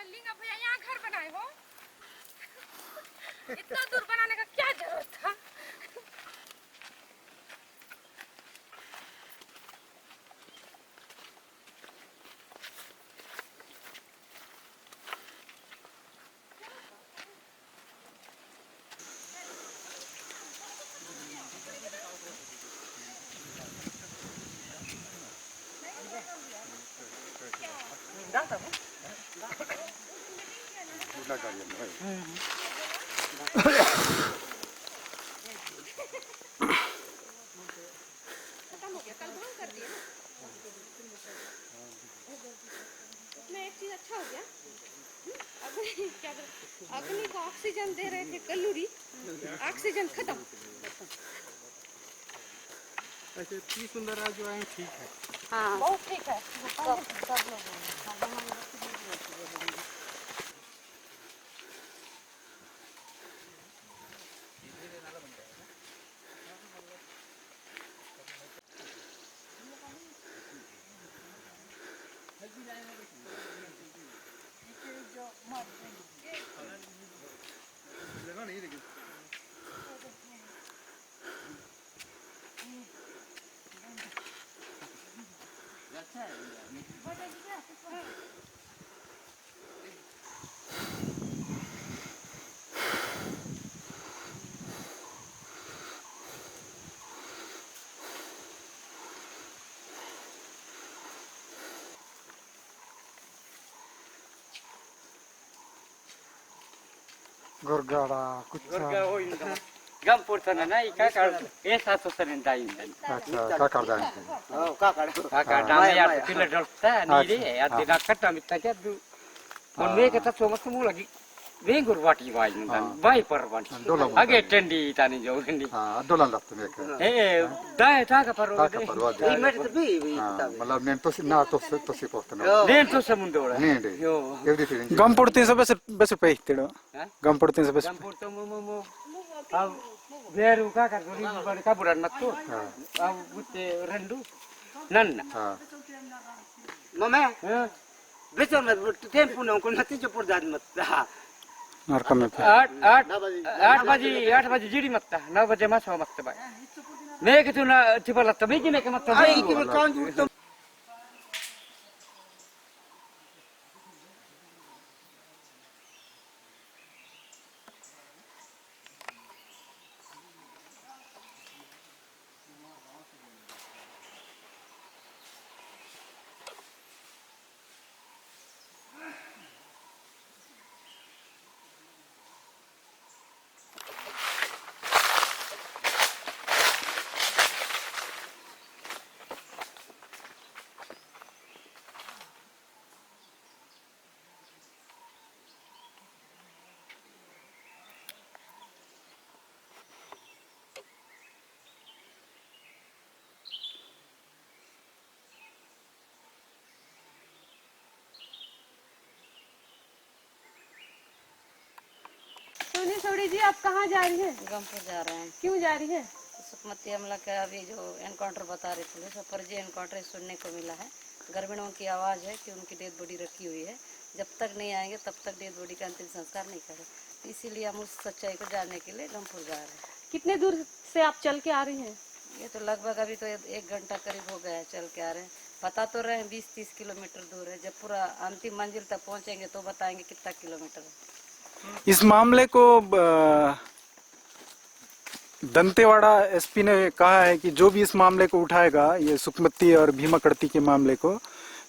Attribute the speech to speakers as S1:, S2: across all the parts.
S1: लिंगा भैया यहाँ घर बनाए हो? इतना दूर बनाने का क्या जरूरत था? एक चीज अच्छा हो गया, अग्नि को ऑक्सीजन दे रहे थे कल्लूरी, ऑक्सीजन खत्म।
S2: ऐसे 30 जो है ठीक है।
S1: हाँ बहुत ठीक है। सब लोग
S3: Gorgara,
S2: Gorga ho inda. Gampur sana na ikakar esa to sana dai.
S3: अच्छा kakar जाएंगे
S2: Kakar dama ya pila dorta ni de adi nakata mitta ke du. Monne ke ta somat mu lagi. Vengur wati wai nan bai parwan. Age tendi tani jo tendi.
S3: हाँ Dolan लगते हैं क्या
S2: dai ta ka paru
S3: का परवाह
S2: de. Imer to bi.
S3: मतलब नें तो ना तो से पोस्ट ना
S2: Den to samundo ora.
S3: नहीं डे
S2: Yo.
S3: एवरी फीलिंग
S4: गम पड़ते हैं सब बस पे तेड़ो गम पड़ते हैं सब बस
S2: Gampur to mo. Ab beru kakar gori bar kaburan mattu. Ab butte rendu. Nanna.
S3: हाँ
S2: Mama. Betul mat tempo nong ko nati jo purdan mat.
S4: और कम में
S2: 8 बजे जीडी मत 9 बजे मा सो मत भाई मैं कि तू ना चिपला तभी कि मैं के मत आई कि मैं कौन दूर
S1: सोनी सौड़ी जी आप कहाँ जा रही हैं?
S5: गमपुर जा रहे हैं।
S1: क्यों जा रही हैं?
S5: सुखमती हमला का अभी जो एनकाउंटर बता रहे थे सब फर्जी एनकाउंटर सुनने को मिला है। ग्रामीणों की आवाज़ है कि उनकी डेड बॉडी रखी हुई है, जब तक नहीं आएंगे तब तक डेड बॉडी का अंतिम संस्कार नहीं करें। तो इसीलिए हम उस सच्चाई को जानने के लिए गमपुर जा रहे हैं।
S1: कितने दूर से आप चल के आ रही हैं?
S5: ये तो लगभग अभी तो 1 घंटा करीब हो गया है चल के आ रहे हैं। बता तो रहे हैं 20-30 किलोमीटर दूर है। जब पूरा अंतिम मंजिल तक पहुँचेंगे तो बताएंगे कितना किलोमीटर है।
S4: इस मामले को दंतेवाड़ा एसपी ने कहा है कि जो भी इस मामले को उठाएगा, ये सुकमती और भीमा कड़ती के मामले को,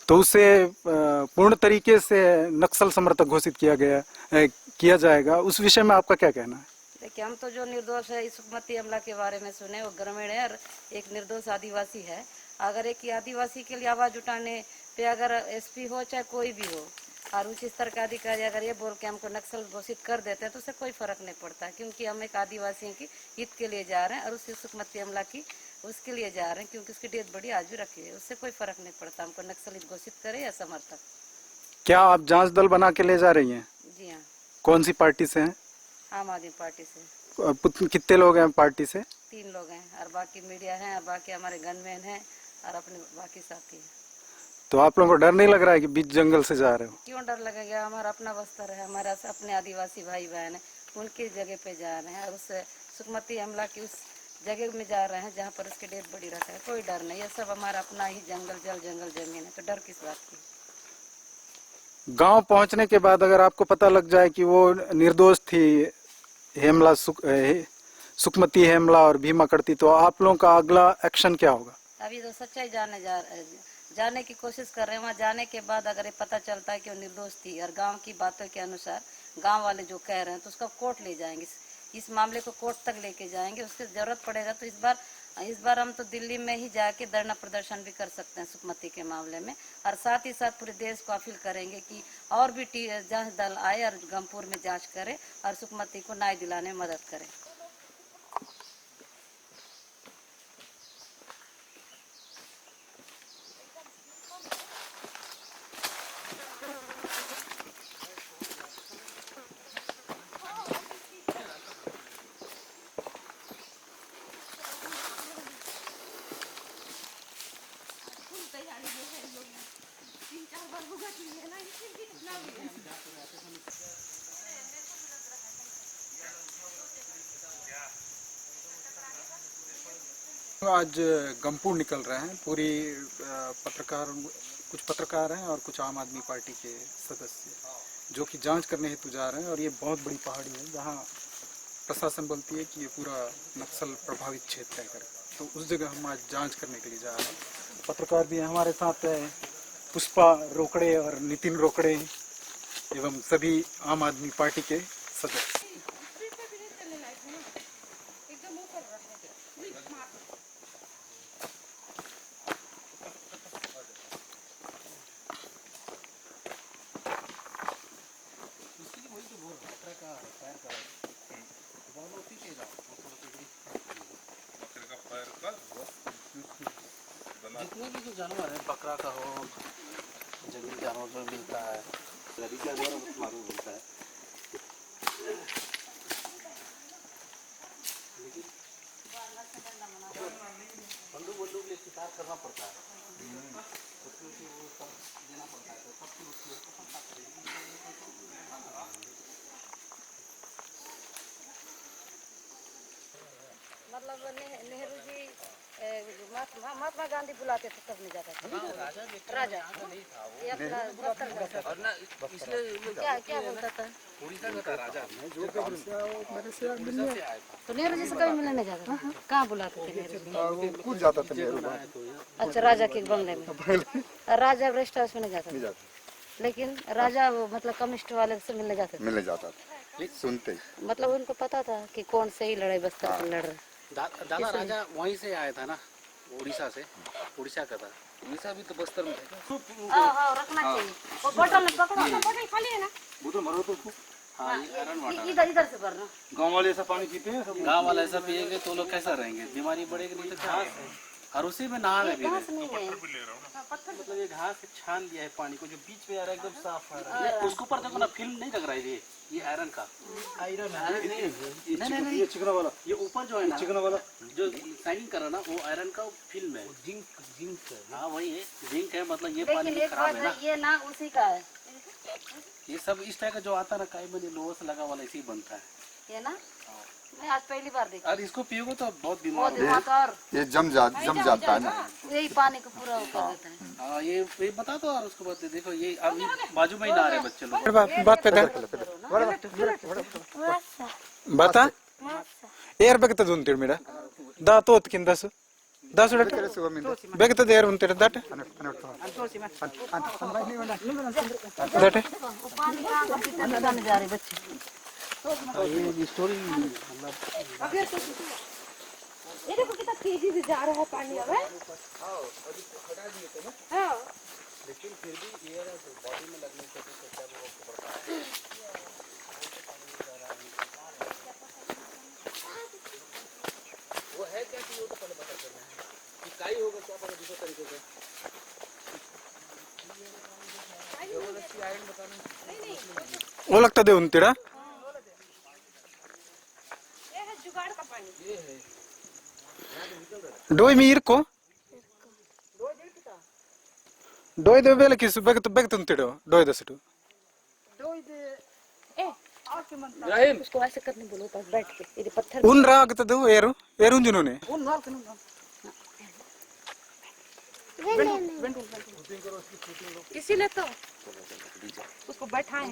S4: तो उसे पूर्ण तरीके से नक्सल समर्थक घोषित किया जाएगा। उस विषय में आपका क्या कहना है?
S5: देखिए, हम तो जो निर्दोष है इस सुकमती हमला के बारे में सुने, वो ग्रामीण है और एक निर्दोष आदिवासी है। अगर एक आदिवासी के लिए आवाज उठाने पे अगर एसपी हो चाहे कोई भी हो और उस स्तर का अधिकारी अगर ये बोल के हमको नक्सल घोषित कर देते हैं तो उससे कोई फर्क नहीं पड़ता, क्योंकि हम एक आदिवासियों की हित के लिए जा रहे हैं और उस सुकमती हमला की उसके लिए जा रहे हैं, क्योंकि उसकी डेथ बड़ी आज भी रखी है। उससे कोई फर्क नहीं पड़ता हमको नक्सलित घोषित करे या समर्थक।
S4: क्या आप जांच दल बना के ले जा रही हैं?
S5: जी हाँ।
S4: कौन सी पार्टी से हैं?
S5: आम आदमी पार्टी से।
S4: कितने लोग हैं पार्टी से?
S5: 3 लोग हैं और बाकी मीडिया हैं और बाकी हमारे गनमैन हैं और अपने बाकी साथी हैं।
S4: तो आप लोगों को डर नहीं लग रहा है कि बीच जंगल से जा रहे हो?
S5: क्यों डर लगेगा? हमारा अपना बस्तर है, हमारा अपने आदिवासी भाई बहन है, उनकी जगह पे जा रहे हैं और उस सुकमती हमला की उस जगह में जा रहे हैं जहाँ पर उसकी डेथ बड़ी रखा है। कोई डर नहीं, ये सब हमारा अपना ही जंगल जंगल जमीन है, तो डर किस बात की?
S4: गांव पहुंचने के बाद अगर आपको पता लग जाए कि वो निर्दोष थी, हेमला सुकमती हेमला और भीमा कड़ती, तो आप लोगों का अगला एक्शन क्या होगा?
S5: अभी तो सच्चाई जाने की कोशिश कर रहे हैं। वहाँ जाने के बाद अगर ये पता चलता है कि वो निर्दोष थी और गांव की बातों के अनुसार गांव वाले जो कह रहे हैं तो उसका कोर्ट ले जाएंगे, इस मामले को कोर्ट तक लेके जाएंगे। उसकी जरूरत पड़ेगा तो इस बार हम तो दिल्ली में ही जाके धरना प्रदर्शन भी कर सकते हैं सुकमती के मामले में, और साथ ही साथ पूरे देश को अपील करेंगे कि और भी जांच दल आए और गंगपुर में जांच करे और सुकमती को न्याय दिलाने में मदद करे।
S4: आज गंगपुर निकल रहे हैं, पूरी कुछ पत्रकार हैं और कुछ आम आदमी पार्टी के सदस्य जो कि जांच करने हेतु जा रहे हैं। और ये बहुत बड़ी पहाड़ी है जहां प्रशासन बोलती है कि ये पूरा नक्सल प्रभावित क्षेत्र है, तो उस जगह हम आज जांच करने के लिए जा रहे हैं। पत्रकार भी हमारे साथ है, पुष्पा रोकड़े और नितिन रोकड़े एवं सभी आम आदमी पार्टी के सदस्य।
S6: जितने भी जो जानवर है, बकरा का हो, जंगली जानवर जो मिलता है, नदी का जानवर मालूम होता है। लेकिन बंदूक ले शिकार करना पड़ता है, उसमें भी वो सब देना पड़ता है, तो सब कुछ उसमें सफलता करेगी।
S5: मतलब नेहरू जी महात्मा गांधी बुलाते थे तब नहीं जाता था। राजा ये अपना इसलिए क्या बोलता था?
S6: उड़ीसा का था राजा,
S5: तो नेहरू जी से कभी मिलने नहीं जाता था? कहाँ बुलाते थे नेहरू जी?
S3: कूद जाता था नेहरू।
S5: अच्छा, राजा के बंगले में। राजा रेस्ट हाउस में नहीं जाता था, लेकिन राजा मतलब कम्युनिस्ट वाले से मिलने जाते थे।
S3: मिलने जाता था, सुनते ही।
S5: मतलब उनको पता था कि कौन सही लड़ाई बस्तर में लड़ रहे।
S6: दादा राजा वहीं से आया था ना, उड़ीसा से, उड़ीसा का था। उड़ीसा भी तो बस्तर में है।
S5: हाँ, रखना चाहिए। वो बोतल में पकड़ो, बोतल खाली है ना?
S6: बोतल भरो तो उसको। हाँ, ये आयरन वाटर।
S5: इधर से भरना।
S6: गांव वाले ऐसा पानी पीते हैं सब। गांव वाले ऐसा पिएंगे तो लोग कैसा रहेंगे? बीमारी बढ़ेगी नहीं तो क्या? और उसी में नहाने भी मतलब ये घास से छान लिया है पानी को, जो बीच में आ रहा है एकदम साफ आ रहा है। उसके ऊपर देखो ना, फिल्म नहीं लग रहा है ये आयरन का। आयरन नहीं, ये चिकना वाला, ये ऊपर जो है ना चिकना वाला जो शाइनिंग कर रहा ना, वो आयरन का फिल्म है। जिंक हाँ वही है, जिंक है। मतलब ये पानी खराब है ना,
S5: ये ना उसी का है।
S6: ये सब इस टाइप का जो आता है ना, कई बजे लोगों से लगा वाला इसी बनता है
S5: ये ना। मैं आज पहली बार देखा।
S6: और इसको पियोगे तो बहुत बीमार
S3: ये जम जाता है ना,
S5: यही पानी को पूरा कर देता है।
S6: हाँ, ये बता दो। और उसके बाद देखो, ये अभी बाजू में ही नहा रहे बच्चे लोग।
S4: बात पे बता ಏರ್ ಬೇಕತ್ತದು ಅಂತೀರಿ ಮೇಡ ದಾತು ಹೊತ್ಕಿಂದ ದಾಸು ಬೇಕತ್ತದ ಏರ್ ಅಂತೀರಿ ದಾಟ ದಾಟೆ
S1: ये देखो कितना तेजी से जा रहा है पानी अब है। हाँ
S6: लेकिन फिर भी एयर बॉडी में लगने से वो है क्या कि वो तो पहले पता करना है कि काई होगा क्या पता दूसरे तरीके से
S4: वो लगता दे उनतीड़ा
S1: ये है जुगाड़ का पानी।
S4: डोई में इरको डोई दे बेले किस बेग तुंतिड़ो डोई दसटू
S5: इब्राहिम उसको ऐसे करने बोलो पास बैठ के ये पत्थर
S4: उन रागतदु ಏರು ಏರುಂಜುನೋನೆ
S1: इसीलिए तो उसको बैठाएं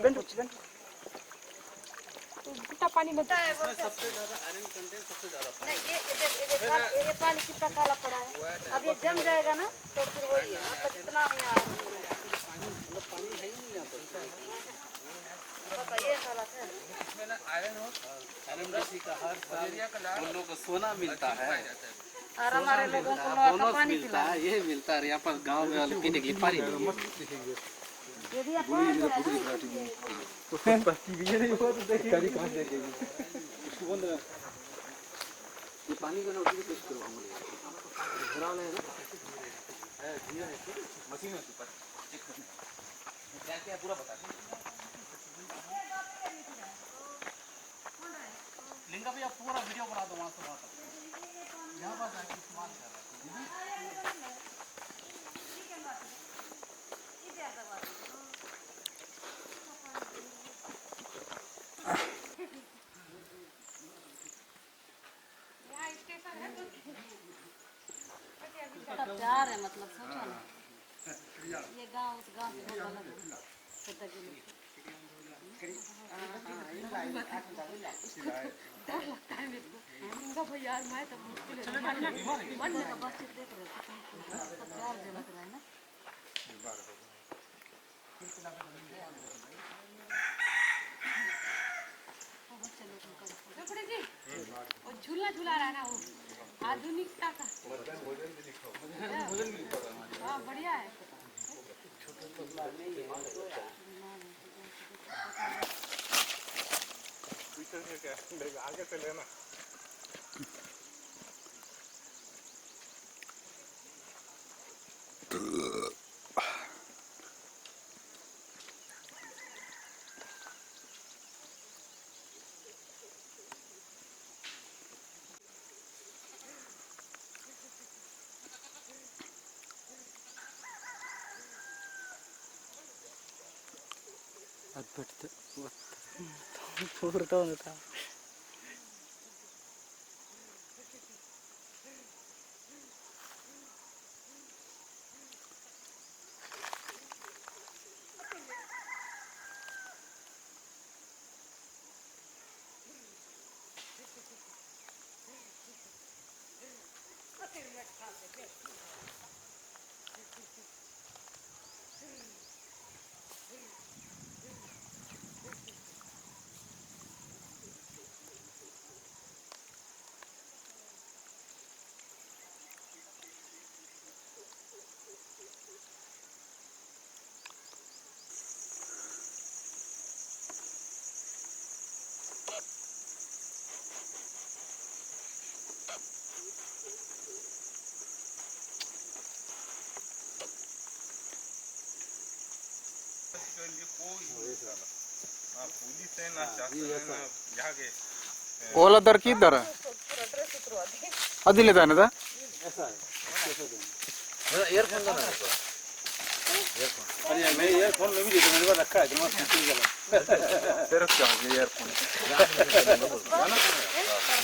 S1: कितना पानी में है
S6: सबसे ज्यादा आयरन कंटेंट सबसे ज्यादा
S5: नहीं ये पानी कितना काला पड़ा है अब ये जम जाएगा ना तो फिर वही है मतलब कितना
S6: पानी है ही नहीं यहाँ पर
S5: ये हालत है
S6: इसमें ना आयरन राशि का हर साल उन लोगों को सोना मिलता है
S5: और हमारे लोगों को
S6: बोनस मिलता है ये मिलता है यहाँ पर गांव में वाले पीने के लिए पानी
S5: यदि आप
S6: ये पानी का नोटिस पेश करो हमारे घराने है ना मशीन है ऊपर चेक करने क्या क्या पूरा बता दें लिंगा भैया पूरा वीडियो बना दो वहाँ से वहाँ तक यहाँ पर जाके इस्तेमाल कर रहे
S5: प्यार है मतलब सोचो ना ये गांव उस गांव से बहुत अलग है भैया मैं तो मुश्किल है मन में तो बस देख रहे प्यार जो लग रहा है ना
S1: जी वो झूला झूला रहा ना वो आधुनिकता का हाँ बढ़िया है
S4: आगे से लेना
S6: पूरा था
S4: ओला दर की दर अदिले दाने दा
S6: ईयरफोन का अरे मैं ईयरफोन में भी देखो मेरे पास रखा है दिमाग में
S4: तेरा क्या हो गया ईयरफोन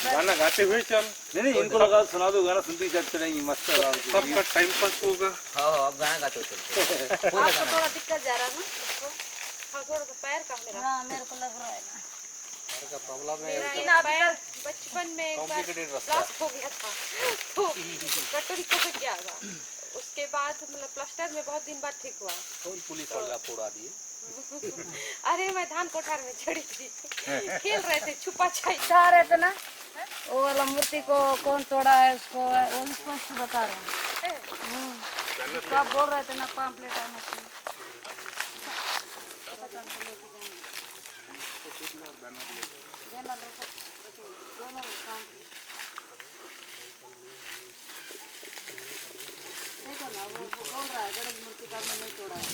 S7: गाना गाते हुए चल।
S6: नहीं इनको लगा सुना दो गाना सुनते ही चलेंगे मस्त
S7: सबका टाइम पास होगा।
S6: हाँ अब गाना गाते चलते
S5: आपको थोड़ा दिक्कत जा रहा है ना
S1: हाँ थोड़ा सा पैर का मेरा
S5: हाँ मेरे को लग रहा है ना।
S1: मेरा पैर बचपन में एक बार ब्लास्ट हो गया था तो कटोरी खसक गया था। उसके बाद मतलब प्लास्टर में बहुत दिन बाद ठीक हुआ।
S6: कौन पुलिस वाले आपको उड़ा दिए?
S1: अरे मैं धान कोठार में चढ़ी थी, खेल रहे थे छुपा छाई।
S5: बता रहे थे ना वो वाला मूर्ति को कौन तोड़ा है उसको, वो स्पष्ट बता रहे हैं। सब बोल रहे थे ना पाम्पलेट आना चाहिए। देखो ना वो बोल रहा है गणेश मूर्ति का हमने नहीं तोड़ा है।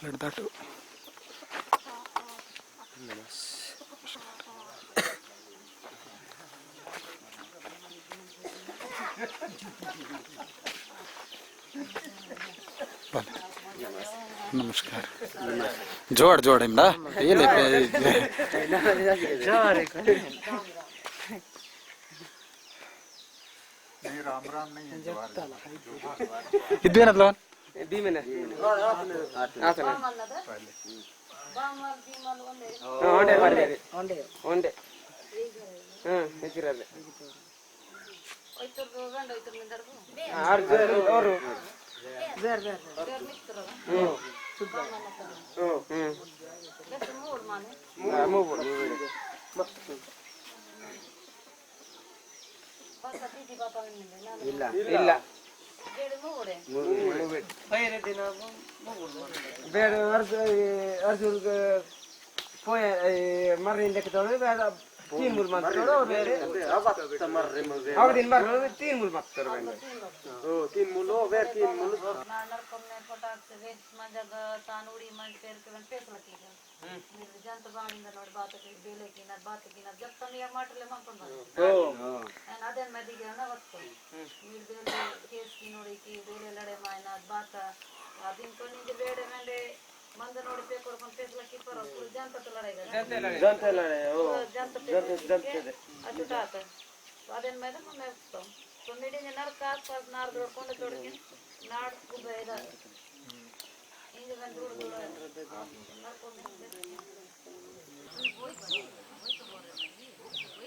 S4: Let that. नमस्कार जोड़ जोड़ इमड़ा ये ले
S3: नहीं राम राम नहीं है जवाहर
S4: इतने ना लोन
S5: ಇಲ್ಲ
S8: ಬೇಡ ಅರ್ಜುನ್ ಮರ್ರಿಂದ तीन मूल मत करो मेरे अब दिन भर तीन मूल मत करो ओ तीन मूल हो वे तीन मूल
S5: नानर कमने पटाक से वेच मंजग तानुड़ी मंज पेर के बन पेस लकी है मेरे जंत बाणी में नोट बात की बेले की ना बात की ना जब तक ये माटले मन पन
S8: ओ
S5: एन अदन में दिगे ना वक्त मीर बेले केस की नोड़ी की बेले लड़े मायना बात दिन को नींद बेड़े मंडे मंद नोड़ी पे कोर पन पेस लकी पर पूरे जंत तो लड़ेगा
S8: जंत लड़े ओ
S5: जंत अजुटा तो अदन में तो मैं तो मीडिया ने नर कास पास नार दो कोंड तोड़ के नाड़ कुबेदा इंज में दूर दूर नर को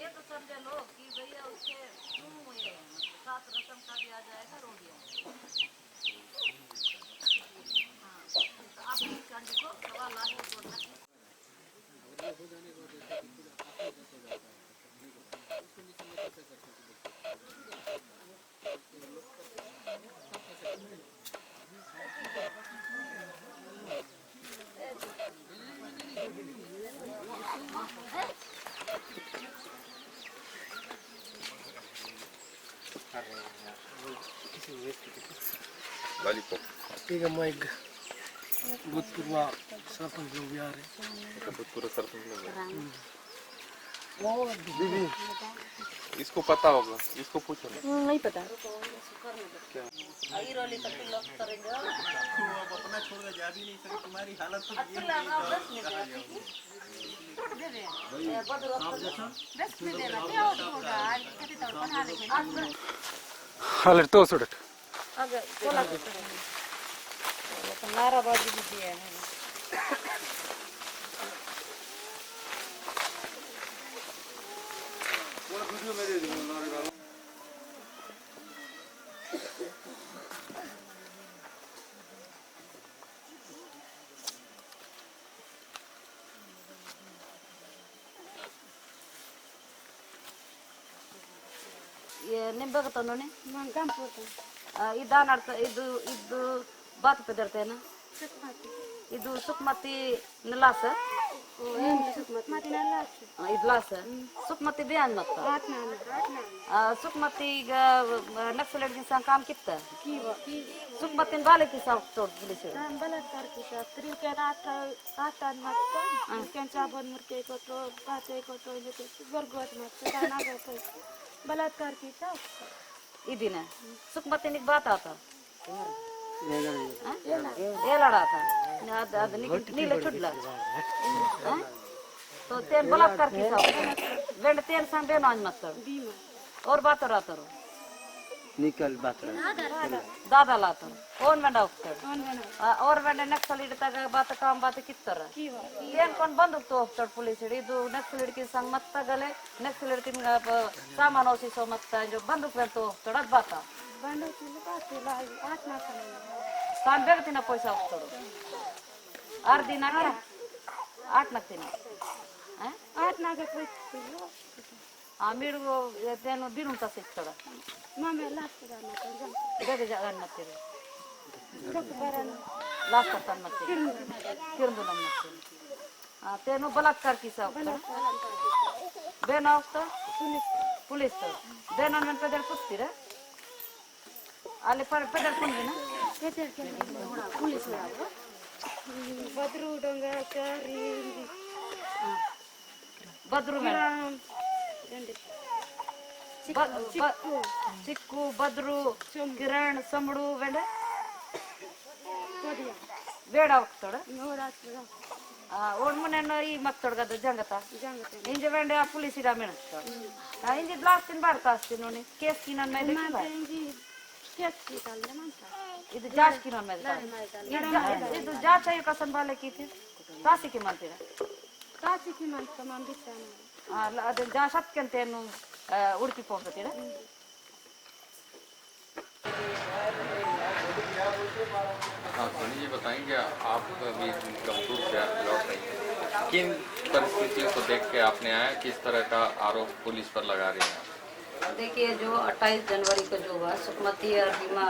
S5: ये तो समझे लोग कि भैया उसके क्यों ये सात रकम का भी आ जाएगा रोडिया आप कंडी को सवाल लाने को
S3: लॉलीपॉप
S8: ಈಗ ಮೈಗ್ ಭೂತಪೂರ್ವ सरपंच लोग भी आ रहे हैं
S7: भूतपूर्व सरपंच लोग हैं।
S8: दीदी
S7: इसको पता होगा, इसको पूछो ना।
S5: नहीं पता आई रोली तक लोग करेंगे
S6: अपना छोड़ के जा भी नहीं सकते, तुम्हारी हालत तो
S5: अच्छा लगा 10 में दे दे बदरो 10 में देना क्या होगा आज कितने तक बना लेंगे
S4: हालर तो सुडट
S5: अगर बोला तो नाराबाजी भी दिया है
S7: वीडियो में दे दूंगा।
S5: ये निंबे का तो ने इदान अर्थ ಇದು ಇದು ಬಾತ್ ಪದರ್ತೇನ ಇದು ಸುಕ್ಮತಿ ನಲಾಸ ಸುಕ್ಮತಿ ನಲಾಸ ಇದ್ಲಾಸ ಸುಕ್ಮತಿ ಬಿಯಾನ್ ಮತ್ತ ಸುಕ್ಮತಿ ಈಗ ನಕ್ಸಲಟ್ जिनसा काम कित्ता सुक्मती वाले की सब तोड़ पुलिस
S9: बलात्कार की स्त्री के आठ मत त्यांच्या बन मुर्के को तो बाते को तो जो वर्गवत मत नागर बलात्कार की
S5: ಈ ದಿನ ಸುಕ್ಮತಿ ನಿಗ್ ಬಾತ್ ಆತ ये लड़ा था नीले छुटला तो तेल बलात्कार की सब वेंड तेल संग बे नॉन मत और बात रात रो
S8: निकल बात
S5: दादा लात कौन वेंड होकर और वेंड नक्सल इडता बात काम बात कित्तर ಏನ್ ಕೊಂಡ್ ಬಂದೂಕ್ ಹೋಗ್ತಾಳ ಪೊಲೀಸ್ ಇದು ನಕ್ಸಲ್ की संग मत गले नक्सल की सामान ओसी सो मत जो बंदूक वेंड ಹೋಗ್ತಾಳ ಅದ್ ಬಾತ ತಾನ್ ಬೇಗತಿನ ಪೈಸಾ ಹೋಗ್ತಾಳು 6 ದಿನ 8 ದಿನ
S9: 8 ನಾಗ
S5: మీరు నేను దినుంత సిక్తాడ
S9: మామే లాస్ట్ గా
S5: ಬೇಗ ಜಾಗ ಅನ್ನತ್ತೀರಿ ಲಾಸ್ಟ್ ಅಂತ ಅನ್ನತ್ತೀರಿ ಕಿರಂದು ನಮ್ಮತ್ತೀರಿ ತೇನು ಬಲಾತ್ಕಾರ ಕಿಸ ಹೋಗ್ತಾಳ ಬೇನ ಹೋಗ್ತಾ ಪೊಲೀಸ್ ಬೇನ ನನ್ನ ಪೆದರ್ ಕೂತ್ತೀರ ಅಲ್ಲಿ ಪೆದರ್ ಕುಂದಿನ
S9: पुलिस बद्रू डोंगर चारी
S5: ಬದ್ರು ಚಿಕ್ಕು ಬದ್ರು ಕಿರಣ್ ಸಂಬಡು ವೆಂಡ ಬೇಡ ಹೋಗ್ತಾಳ ಓಡ್ ಮುನ್ನ ಈ ಮತ್ತೊಡ್ಗದ ಜಂಗತ ಇಂಜ ವೆಂಡ ಪೊಲೀಸ್ ಇಡ ಮೆಣಸ್ತಾಳ ಇಂಜಿ ಬ್ಲಾಸ್ಟ್ ತಿನ್ ಬರ್ತಾ ಅಸ್ತಿ ನೋಡಿ ಕೇಸ್ ಕಿ ನನ್ನ ಮೇಲೆ ಇದು ಜಾಸ್ತಿ ಕಿ ನನ್ನ ಮೇಲೆ ಇದು ಜಾಚ ಯಕ ಸಂಭಾಲೆ ಕಿ ಥಿ ತಾಸಿ ಕಿ ಮಾಡ್ತೀರಾ
S9: ಕಾಸಿ ಕಿ ಮಂತ ಮಂದಿಸ್ತಾನ
S5: ಅದು ಜಾ ಸತ್ಕಂತೇನು ಉಡುಪಿ ಹೋಗ್ತೀರ
S7: हाँ सोनी जी बताएंगे आप अभी गंभीर से लौट रही हैं किन परिस्थितियों को देख के आपने आया किस तरह का आरोप पुलिस पर लगा रही हैं?
S5: देखिए जो 28 जनवरी को जो हुआ सुकमती और बीमा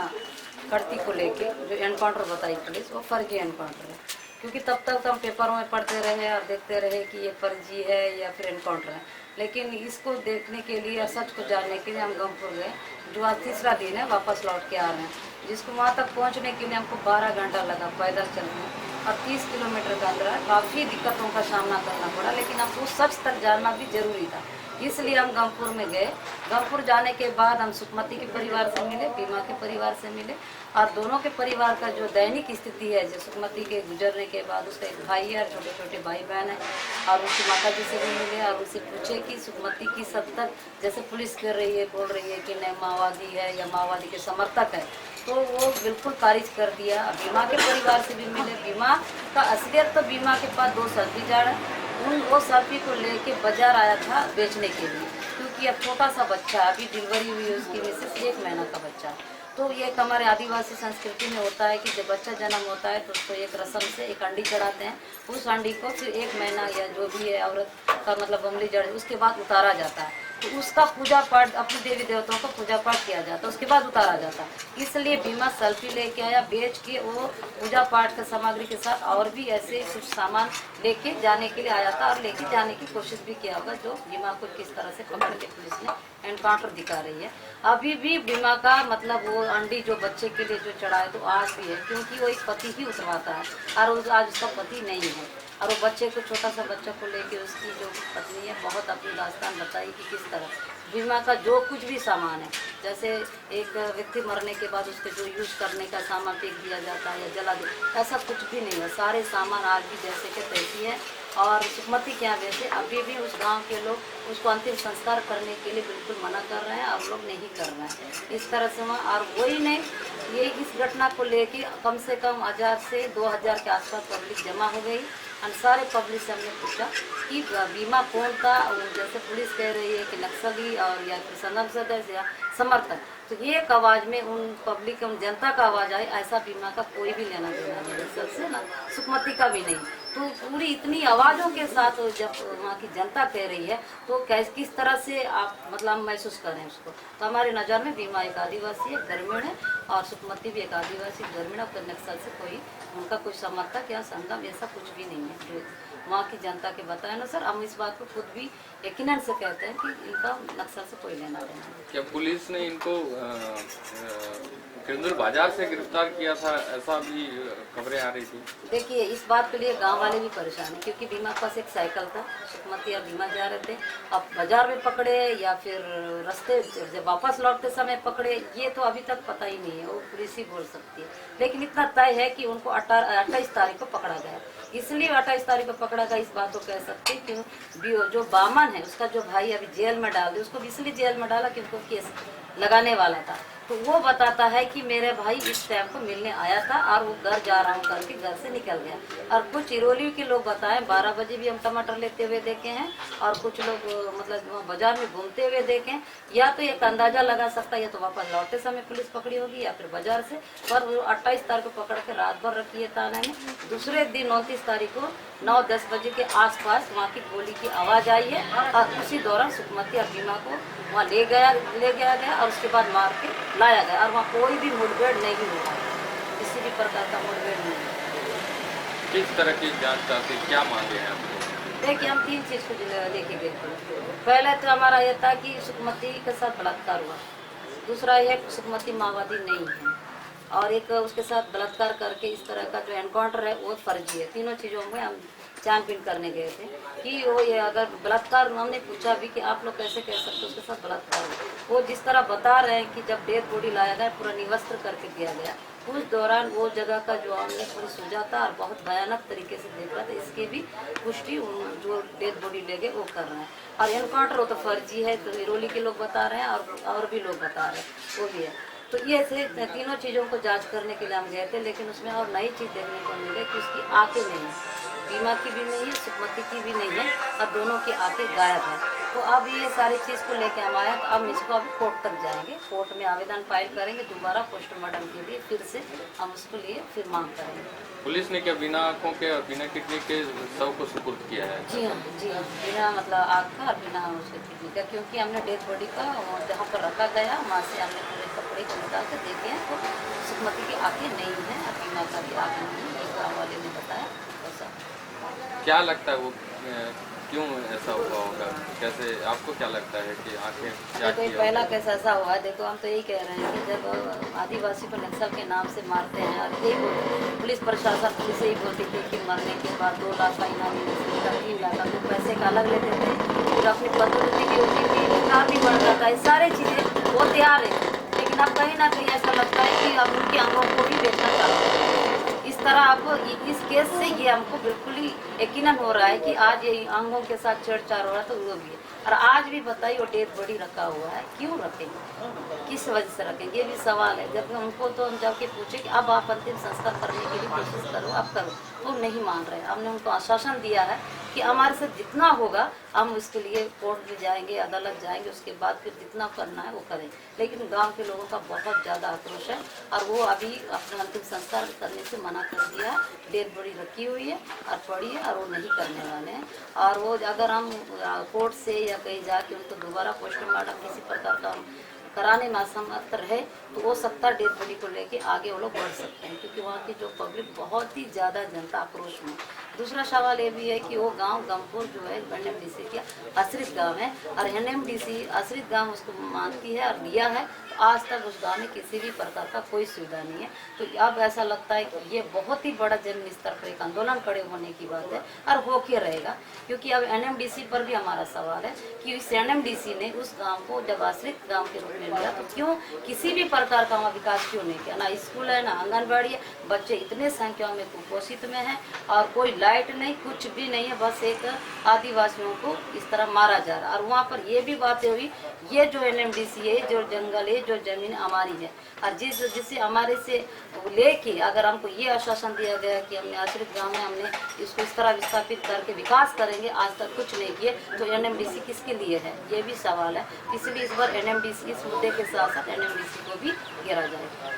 S5: कड़ती को लेके जो एनकाउंटर बताई पुलिस वो फर्जी एनकाउंटर है क्योंकि तब तक हम पेपरों में पढ़ते रहे और देखते रहे कि ये फर्जी है या फिर एनकाउंटर है लेकिन इसको देखने के लिए और सच को जानने के लिए हम गंभीर गए जो आज तीसरा दिन है वापस लौट के आ रहे हैं जिसको वहाँ तक पहुँचने के लिए हमको 12 घंटा लगा पैदल चलने और 30 किलोमीटर का अंदर काफ़ी दिक्कतों का सामना करना पड़ा लेकिन हमको सच तक जानना भी जरूरी था इसलिए हम गंगपुर में गए गंगपुर जाने के बाद हम सुकमती के परिवार से मिले बीमा के परिवार से मिले और दोनों के परिवार का जो दैनिक स्थिति है जो सुकमती के गुजरने के बाद उसका एक भाई है और छोटे छोटे भाई बहन है और उसकी माता जी से भी मिले और उनसे पूछे कि सुकमती की सब तक जैसे पुलिस कर रही है बोल रही है कि नहीं माओवादी है या माओवादी के समर्थक है तो वो बिल्कुल खारिज कर दिया बीमा के परिवार से भी मिले बीमा का असलियत तो बीमा के पास 2 सर्दी जाड़ है वो सर्दी को लेके बाजार आया था बेचने के लिए क्योंकि अब छोटा सा बच्चा अभी डिलीवरी हुई है उसकी मिसेस 1 महीना का बच्चा तो ये हमारे आदिवासी संस्कृति में होता है कि जब बच्चा जन्म होता है तो उसको एक रस्म से एक अंडी चढ़ाते हैं उस अंडी को फिर 1 महीना या जो भी है औरत का मतलब अमली जड़ उसके बाद उतारा जाता है तो उसका पूजा पाठ अपने देवी देवताओं का पूजा पाठ किया जाता है उसके बाद उतारा जाता है इसलिए बीमा सेल्फी लेके आया बेच के वो पूजा पाठ का सामग्री के साथ और भी ऐसे कुछ सामान लेके जाने के लिए आया था और लेके जाने की कोशिश भी किया होगा जो बीमा को किस तरह से पकड़ के पुलिस ने एनकाउंटर दिखा रही है अभी भी बीमा का मतलब वो अंडी जो बच्चे के लिए जो चढ़ाए तो आज भी है क्योंकि वो एक पति ही उतरवाता है और आज उसका पति नहीं है और वो बच्चे को छोटा सा बच्चा को लेके उसकी जो पत्नी है बहुत अपनी दास्तान बताई कि किस तरह बीमा का जो कुछ भी सामान है जैसे एक व्यक्ति मरने के बाद उसके जो यूज़ करने का सामान फेंक दिया जाता है या जला दिया ऐसा कुछ भी नहीं है सारे सामान आज भी जैसे के तैसी है और सुकमती के यहाँ वैसे अभी भी उस गांव के लोग उसको अंतिम संस्कार करने के लिए बिल्कुल मना कर रहे हैं और लोग नहीं कर रहे हैं इस तरह से वहाँ और वही नहीं ये इस घटना को लेके कम से कम 1000 से 2000 के आसपास पब्लिक जमा हो गई और सारे पब्लिक से हमने पूछा कि बीमा कौन था जैसे पुलिस कह रही है कि नक्सली और या फिर संगम सदस्य या समर्थक तो ये एक आवाज़ में उन पब्लिक उन जनता का आवाज़ आए ऐसा बीमा का कोई भी लेना देना नहीं सबसे ना सुकमती का भी नहीं तो पूरी इतनी आवाज़ों के साथ जब वहाँ की जनता कह रही है तो किस तरह से आप मतलब महसूस करें उसको तो हमारे नज़र में बीमा एक आदिवासी है ग्रामीण है और सुकमती भी एक आदिवासी ग्रामीण और नक्सल से कोई उनका कोई समझता क्या संगम ऐसा कुछ भी नहीं है। जो वहाँ की जनता के बताया ना सर, हम इस बात को खुद भी यकीनन से कहते हैं कि इनका नक्सल से कोई लेना देना नहीं।
S7: क्या पुलिस ने इनको किरंदुल बाजार से गिरफ्तार किया था, ऐसा भी खबरें आ रही थी?
S5: देखिए इस बात के लिए गांव वाले भी परेशान हैं, क्योंकि बीमा के पास एक साइकिल था, सुकमती और बीमा जा रहे थे। अब बाजार में पकड़े या फिर रास्ते जब वापस लौटते समय पकड़े, ये तो अभी तक पता ही नहीं है, वो पुलिस ही बोल सकती है। लेकिन इतना तय है कि उनको 28 तारीख को पकड़ा गया। इसलिए 28 तारीख को पकड़ा गया, इस बात को कह सकते हैं कि जो बामन है उसका जो भाई अभी जेल में डाल दिया, उसको भी इसलिए जेल में डाला क्योंकि वो केस लगाने वाला था। तो वो बताता है कि मेरे भाई इस टाइम को मिलने आया था और वो घर जा रहा हूँ करके घर से निकल गया। और कुछ इरोली के लोग बताएं 12 बजे भी हम टमाटर लेते हुए देखे हैं, और कुछ लोग मतलब बाजार में घूमते हुए देखे। या तो एक अंदाजा लगा सकता है, या तो वापस लौटते समय पुलिस पकड़ी होगी या फिर बाजार से। पर वो 28 तारीख को पकड़ के रात भर रखी है थाने में। दूसरे दिन 29 तारीख को 9-10 बजे के आसपास वहाँ की गोली की आवाज़ आई है, और उसी दौरान सुकमती और बीमा को वहाँ ले गया और उसके बाद मार के लाया गया। और वहाँ कोई भी मुठभेड़ नहीं हुआ, किसी भी प्रकार का मुठभेड़ नहीं।
S7: किस तरह की जांच चाहते, क्या मांगे हैं आप?
S5: देखिए हम 3 चीज़ को लेके गए थे। पहले तो हमारा यह था कि सुकमती के साथ बलात्कार हुआ, दूसरा यह सुकमती माओवादी नहीं है, और एक उसके साथ बलात्कार करके इस तरह का जो एनकाउंटर है वो फर्जी है। तीनों चीज़ों में हम छानबीन करने गए थे कि वो ये अगर बलात्कार, हमने पूछा भी कि आप लोग कैसे कह सकते उसके साथ बलात्कार हो। वो जिस तरह बता रहे हैं कि जब डेड बॉडी लाया गया पूरा निवस्त्र करके दिया गया, उस दौरान वो जगह का जो हमने पूरी सुझा था और बहुत भयानक तरीके से देख रहा था, इसकी भी पुष्टि जो डेड बॉडी ले गए वो कर रहे हैं। और एनकाउंटर वो तो फर्जी है, तो इरोली के लोग बता रहे हैं और भी लोग बता रहे हैं वो भी है। तो ये से तीनों चीज़ों को जांच करने के लिए हम गए थे, लेकिन उसमें और नई चीज़ देखने को मिले कि उसकी आंखें नहीं है, बीमा की भी नहीं है, सुकमती की भी नहीं है, और दोनों की आंखें गायब है। तो अब ये सारी चीज़ को लेके हम आए, तो अब इसको अब कोर्ट तक जाएंगे, कोर्ट में आवेदन फाइल करेंगे दोबारा पोस्टमार्टम के लिए, फिर से हम उसको लिए फिर मांग करेंगे।
S7: पुलिस ने क्या बिना आंखों के और बिना किडनी के शव को सुपुर्द किया है?
S5: जी हाँ, बिना मतलब आँख का और बिना उसके किडनी का, क्योंकि हमने डेड बॉडी का जहाँ पर रखा गया वहाँ से हमने पूरे कपड़े को निकाल कर देखे हैं, तो सुकमती की आँखें नहीं है और बीमा का भी आँखें नहीं है, एक गाँव वाले ने बताया ऐसा।
S7: क्या लगता है वो क्यों ऐसा हुआ होगा? कैसे आपको क्या लगता है कि आंखें क्या
S5: देखो पहला कैसा ऐसा हुआ, देखो हम तो यही कह रहे हैं कि जब आदिवासी को नक्सल के नाम से मारते हैं, और यही पुलिस प्रशासन पुलिस यही बोलती थी कि मरने के बाद 2 लाख का इनामी 3 लाख का तो पैसे का अलग लेते थे, फिर अपनी पद्धति की होती थी, काफ़ी बढ़ जाता है, सारी चीज़ें वो तैयार है। लेकिन अब कहीं ना कहीं ऐसा लगता है कि अब उनके अंगों को भी बेचना चाहते हैं। इस तरह आपको इस केस से ये हमको बिल्कुल ही यकीनन हो रहा है कि आज ये अंगों के साथ छेड़छाड़ हो रहा है, तो वो भी है। और आज भी बताइए वो डेड बॉडी रखा हुआ है, क्यों रखेंगे, किस वजह से रखेंगे, ये भी सवाल है। जब उनको तो हम जाके पूछे कि अब आप अंतिम संस्कार करने के लिए कोशिश करो, अब करो, तो नहीं मान रहे। हमने उनको आश्वासन दिया है कि हमारे से जितना होगा हम उसके लिए कोर्ट में जाएंगे, अदालत जाएंगे, उसके बाद फिर जितना करना है वो करें। लेकिन गांव के लोगों का बहुत ज़्यादा आक्रोश है, और वो अभी अपना अंतिम संस्कार करने से मना कर दिया है। डेड बॉडी रखी हुई है और पड़ी है, और वो नहीं करने वाले हैं। और वो अगर हम कोर्ट से या कहीं जाके उनको दोबारा पोस्टमार्टम किसी प्रकार का कराने में असमर्थ रहे, तो वो 70 डेड बॉडी को लेके आगे वो लोग बढ़ सकते हैं, क्योंकि वहाँ की जो पब्लिक बहुत ही ज़्यादा जनता आक्रोश में। दूसरा सवाल ये भी है कि वो गांव गमपुर जो है NMDC का आश्रित गांव है, और NMDC आश्रित गांव उसको मानती है और लिया है। आज तक उस गांव में किसी भी प्रकार का कोई सुविधा नहीं है। तो अब ऐसा लगता है कि ये बहुत ही बड़ा जमीन स्तर पर एक आंदोलन खड़े होने की बात है, और हो के रहेगा। क्योंकि अब NMDC पर भी हमारा सवाल है कि इस NMDC ने उस गांव को जब आश्रित गांव के रूप में लिया, तो क्यों किसी भी प्रकार का वहाँ विकास क्यों नहीं किया? ना स्कूल है, ना आंगनबाड़ी है, बच्चे इतने संख्या में कुपोषित में हैं, और कोई लाइट नहीं, कुछ भी नहीं है। बस एक आदिवासियों को इस तरह मारा जा रहा है। और वहाँ पर ये भी बातें हुई, ये जो NMDC है, जो जंगल है, जो जमीन हमारी है, और जिससे हमारे से लेके अगर हमको ये आश्वासन दिया गया कि हमने आश्रित गांव में हमने इसको इस तरह विस्थापित करके विकास करेंगे, आज तक कुछ नहीं किए, तो NMDC किसके लिए है, ये भी सवाल है। इसलिए इस बार NMDC इस मुद्दे के साथ साथ NMDC को भी घेरा जाएगा।